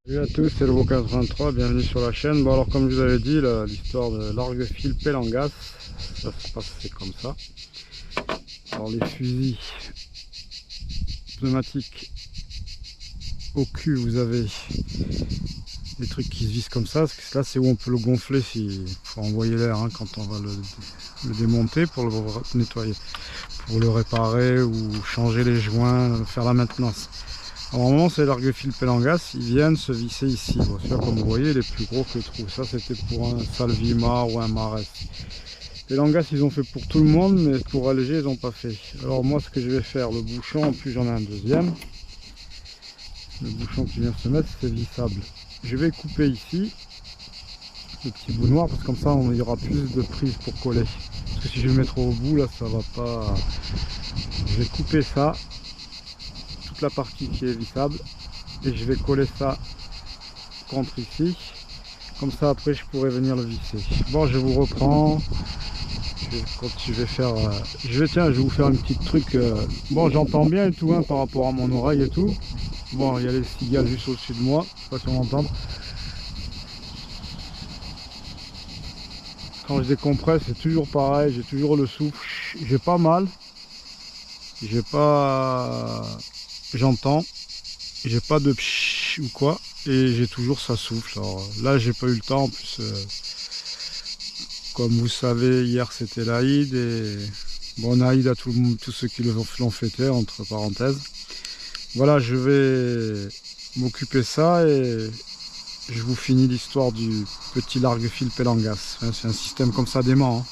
Salut à tous, c'est le Beau83, bienvenue sur la chaîne. Bon alors comme je vous avais dit, l'histoire de l'argue-fil Pélangas, ça se passe c'est comme ça. Alors les fusils pneumatiques au cul, vous avez des trucs qui se visent comme ça, parce que là c'est où on peut le gonfler pour envoyer l'air quand on va le démonter pour le nettoyer, pour le réparer ou changer les joints, faire la maintenance. Alors, normalement c'est l'argue-fil Pélangas, ils viennent se visser ici. Bon, celui-là, comme vous voyez, il est plus gros que le trou. Ça c'était pour un Salvimar ou un Mares. Pélangas ils ont fait pour tout le monde, mais pour alléger ils n'ont pas fait. Alors moi ce que je vais faire, le bouchon, en plus j'en ai un deuxième. Le bouchon qui vient se mettre, c'est vissable. Je vais couper ici le petit bout noir, parce que comme ça il y aura plus de prise pour coller. Parce que si je vais le mettre au bout là, ça va pas. Je vais couper ça, toute la partie qui est vissable, et je vais coller ça contre ici. Comme ça après je pourrais venir le visser. Bon, je vous reprends. Je vais faire. Je vais vous faire un petit truc. Bon, j'entends bien et tout par rapport à mon oreille et tout. Bon, il y a les cigales juste au-dessus de moi. Je sais pas si on entend. Quand je décompresse, c'est toujours pareil. J'ai toujours le souffle. J'ai pas mal. J'ai pas. J'entends. J'ai pas de psh ou quoi. Et j'ai toujours ça souffle. Alors là, j'ai pas eu le temps. En plus, comme vous savez, hier c'était l'Aïd. Et bon, Aïd à tous ceux qui l'ont fêté, entre parenthèses. Voilà, je vais m'occuper ça et je vous finis l'histoire du petit largue-fil Pélangas. C'est un système comme ça dément.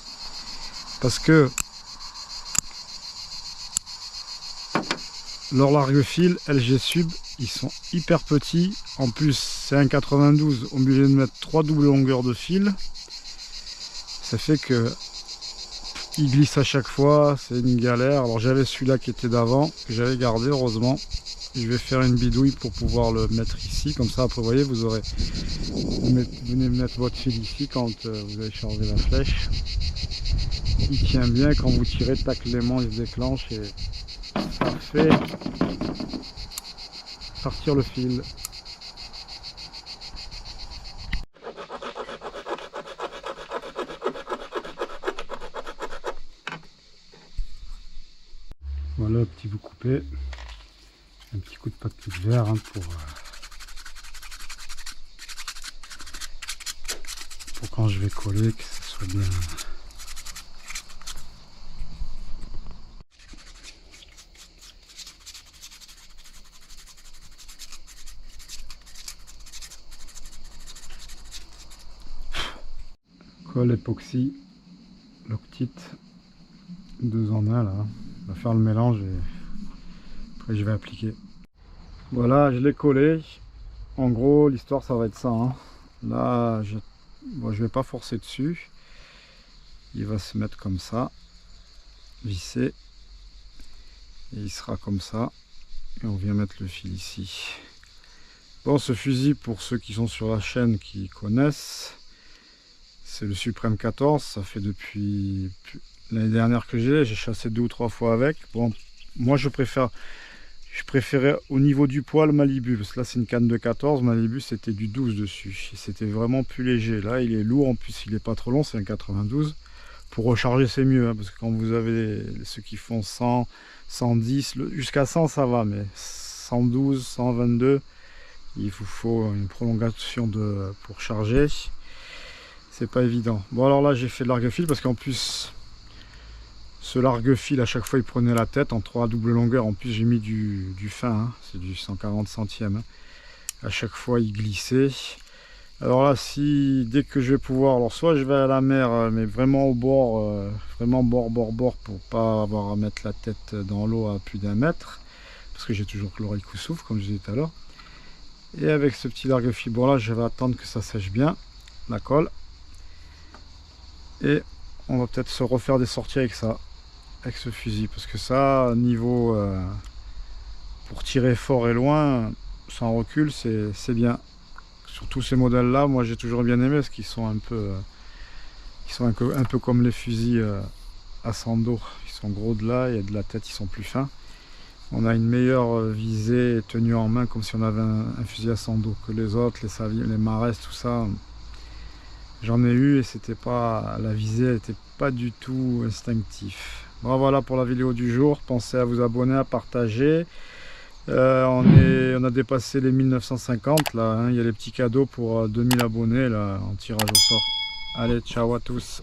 Parce que leurs largue-fil LG Sub, ils sont hyper petits. En plus, c'est un 92, obligé de mettre 3 doubles longueurs de fil. Ça fait que il glisse à chaque fois, c'est une galère. Alors j'avais celui-là qui était d'avant, que j'avais gardé heureusement. Je vais faire une bidouille pour pouvoir le mettre ici, comme ça après vous voyez, vous venez mettre votre fil ici quand vous allez charger la flèche. Il tient bien, quand vous tirez, tac, l'aimant il se déclenche et ça fait partir le fil. Voilà, petit bout coupé, un petit coup de papier de verre pour quand je vais coller, que ça soit bien. Colle époxy, Loctite, 2 en 1 là. On va faire le mélange et après je vais appliquer. Voilà, je l'ai collé. En gros, l'histoire ça va être ça. Là, je vais pas forcer dessus. Il va se mettre comme ça, visser, et il sera comme ça. Et on vient mettre le fil ici. Bon, ce fusil, pour ceux qui sont sur la chaîne qui connaissent, c'est le Suprême 14. Ça fait depuis l'année dernière que j'ai chassé 2 ou 3 fois avec. Bon, moi je préférais au niveau du poil Malibu, parce que là c'est une canne de 14, Malibu c'était du 12 dessus, c'était vraiment plus léger. Là il est lourd, en plus il est pas trop long, c'est un 92. Pour recharger c'est mieux, parce que quand vous avez ceux qui font 100, 110, jusqu'à 100 ça va, mais 112, 122, il vous faut une prolongation pour charger. C'est pas évident. Bon alors là j'ai fait de largue-fil, parce qu'en plus ce largue-fil à chaque fois il prenait la tête en 3 doubles longueurs. En plus j'ai mis du fin, c'est du 140 centièmes. À chaque fois il glissait. Alors là, dès que je vais pouvoir, alors soit je vais à la mer, mais vraiment au bord, vraiment bord, pour pas avoir à mettre la tête dans l'eau à plus d'1 mètre, parce que j'ai toujours l'oreille qui souffle, comme je disais tout à l'heure. Et avec ce petit largue-fil, bon là je vais attendre que ça sèche bien, la colle. Et on va peut-être se refaire des sorties avec ça, avec ce fusil, parce que ça, niveau pour tirer fort et loin, sans recul, c'est bien. Surtout ces modèles là, moi j'ai toujours bien aimé, parce qu'ils sont un peu comme les fusils à Sando. Ils sont gros de là et de la tête ils sont plus fins. on a une meilleure visée et tenue en main, comme si on avait un fusil à 100 dos que les autres, les Marès, tout ça. J'en ai eu et c'était pas, la visée n'était pas du tout instinctif. Bon, voilà pour la vidéo du jour. Pensez à vous abonner, à partager. On a dépassé les 1950 là, hein. Il y a les petits cadeaux pour 2000 abonnés là, en tirage au sort. Allez, ciao à tous.